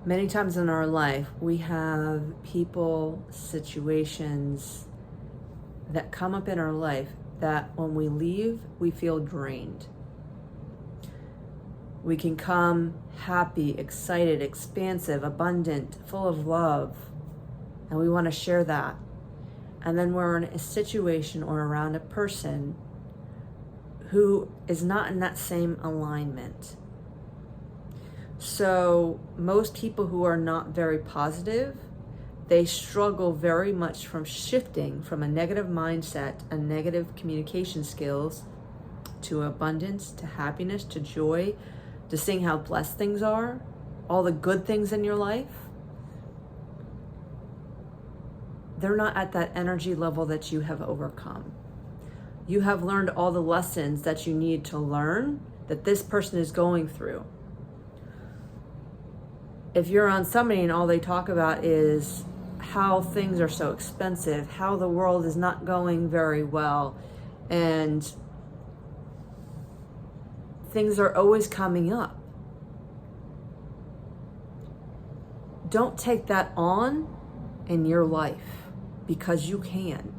Many times in our life, we have people, situations that come up in our life that when we leave, we feel drained. We can come happy, excited, expansive, abundant, full of love, and we want to share that. And then we're in a situation or around a person who is not in that same alignment. So most people who are not very positive, they struggle very much from shifting from a negative mindset and negative communication skills to abundance, to happiness, to joy, to seeing how blessed things are, all the good things in your life. They're not at that energy level that you have overcome. You have learned all the lessons that you need to learn that this person is going through. If you're on somebody and all they talk about is how things are so expensive, how the world is not going very well, and things are always coming up, don't take that on in your life, because you can.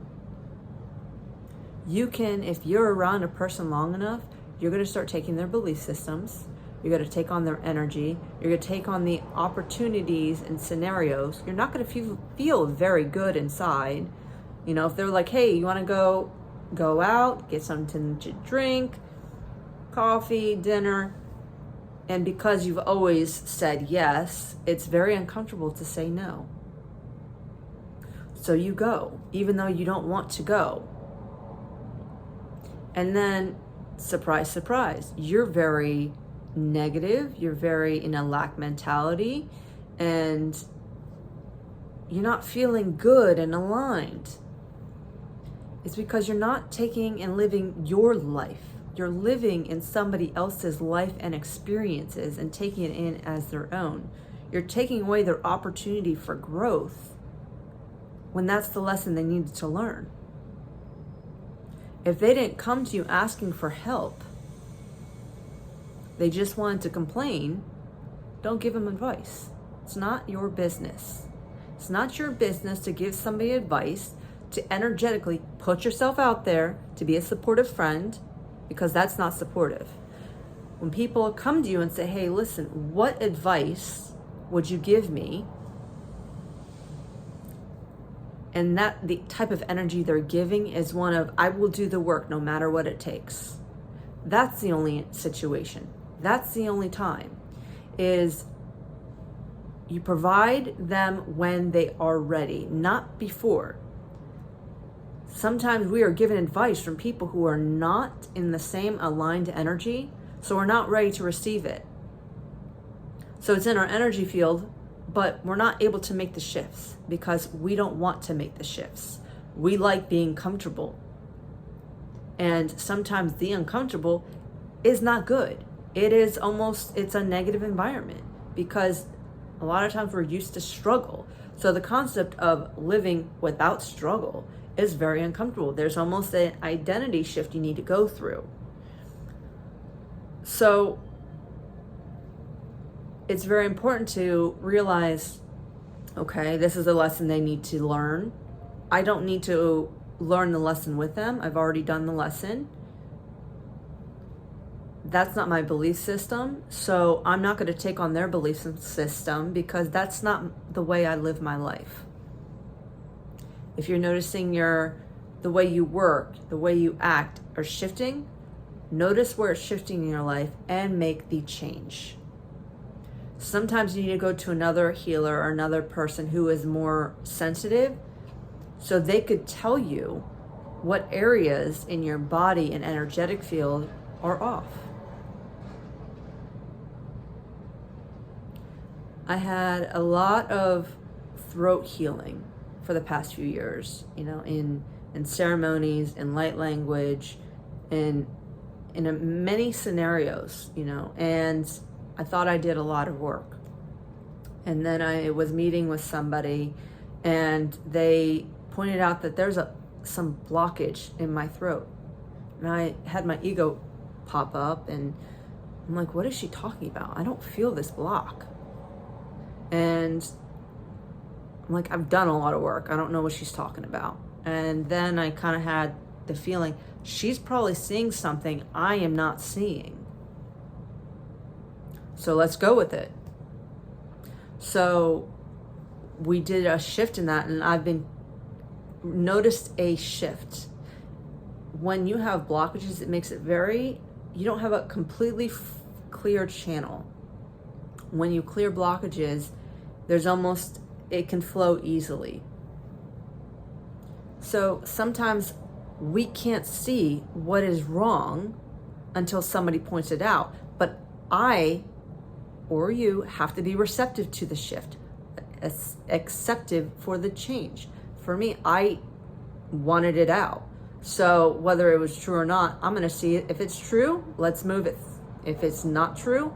You can, if you're around a person long enough, you're going to start taking their belief systems. You're going to take on their energy. You're going to take on the opportunities and scenarios. You're not going to feel very good inside. You know, if they're like, hey, you want to go out, get something to drink, coffee, dinner. And because you've always said yes, it's very uncomfortable to say no. So you go, even though you don't want to go. And then, surprise, surprise, you're very negative, you're very in a lack mentality, and you're not feeling good and aligned. It's because you're not taking and living your life. You're living in somebody else's life and experiences and taking it in as their own. You're taking away their opportunity for growth when that's the lesson they needed to learn. If they didn't come to you asking for help, they just wanted to complain, don't give them advice. It's not your business. It's not your business to give somebody advice, to energetically put yourself out there to be a supportive friend, because that's not supportive. When people come to you and say, hey, listen, what advice would you give me? And that the type of energy they're giving is one of, I will do the work no matter what it takes. That's the only situation. That's the only time, is you provide them when they are ready, not before. Sometimes we are given advice from people who are not in the same aligned energy, so we're not ready to receive it. So it's in our energy field, but we're not able to make the shifts because we don't want to make the shifts. We like being comfortable. And sometimes the uncomfortable is not good. It's a negative environment because a lot of times we're used to struggle. So the concept of living without struggle is very uncomfortable. There's almost an identity shift you need to go through. So it's very important to realize, okay, this is a lesson they need to learn. I don't need to learn the lesson with them. I've already done the lesson. That's not my belief system. So I'm not going to take on their belief system because that's not the way I live my life. If you're noticing the way you work, the way you act are shifting, notice where it's shifting in your life and make the change. Sometimes you need to go to another healer or another person who is more sensitive so they could tell you what areas in your body and energetic field are off. I had a lot of throat healing for the past few years, in ceremonies, in light language, in many scenarios, and I thought I did a lot of work. And then I was meeting with somebody and they pointed out that there's some blockage in my throat. And I had my ego pop up and I'm like, what is she talking about? I don't feel this block. And And I'm like, I've done a lot of work. I don't know what she's talking about. And then I kind of had the feeling she's probably seeing something I am not seeing. So let's go with it. So we did a shift in that, and I've been noticed a shift. When you have blockages, it makes it you don't have a completely clear channel. When you clear blockages, it can flow easily. So sometimes we can't see what is wrong until somebody points it out. But I or you have to be receptive to the shift, acceptive for the change. For me, I wanted it out. So whether it was true or not, I'm going to see it. If it's true, let's move it. If it's not true,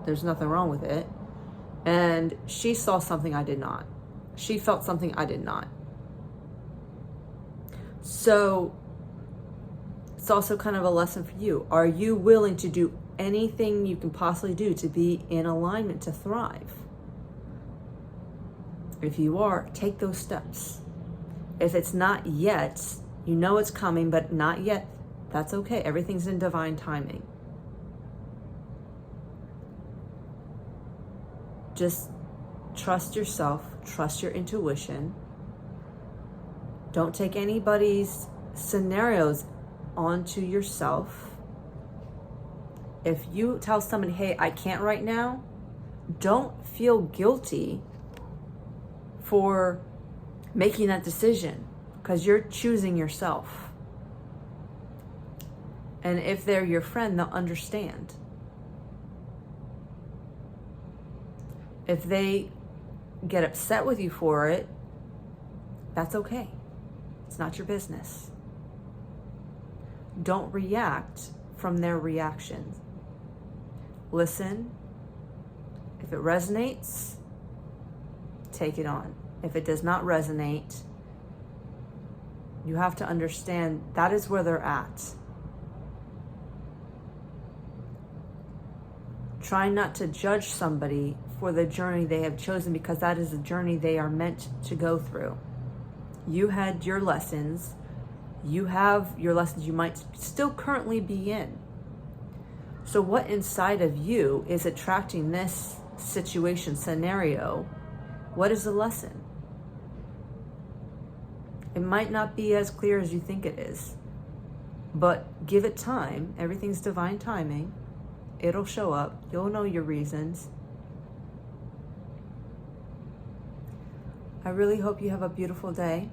there's nothing wrong with it. And she saw something I did not. She felt something I did not. So it's also kind of a lesson for you. Are you willing to do anything you can possibly do to be in alignment, to thrive? If you are, take those steps. If it's not yet, you know it's coming, but not yet, that's okay. Everything's in divine timing. Just trust yourself, trust your intuition. Don't take anybody's scenarios onto yourself. If you tell somebody, hey, I can't right now, don't feel guilty for making that decision, because you're choosing yourself. And if they're your friend, they'll understand. If they get upset with you for it, that's okay. It's not your business. Don't react from their reactions. Listen. If it resonates, take it on. If it does not resonate, you have to understand that is where they're at. Try not to judge somebody for the journey they have chosen, because that is the journey they are meant to go through. You had your lessons. You have your lessons you might still currently be in. So what inside of you is attracting this situation, scenario? What is the lesson? It might not be as clear as you think it is, but give it time. Everything's divine timing. It'll show up. You'll know your reasons. I really hope you have a beautiful day.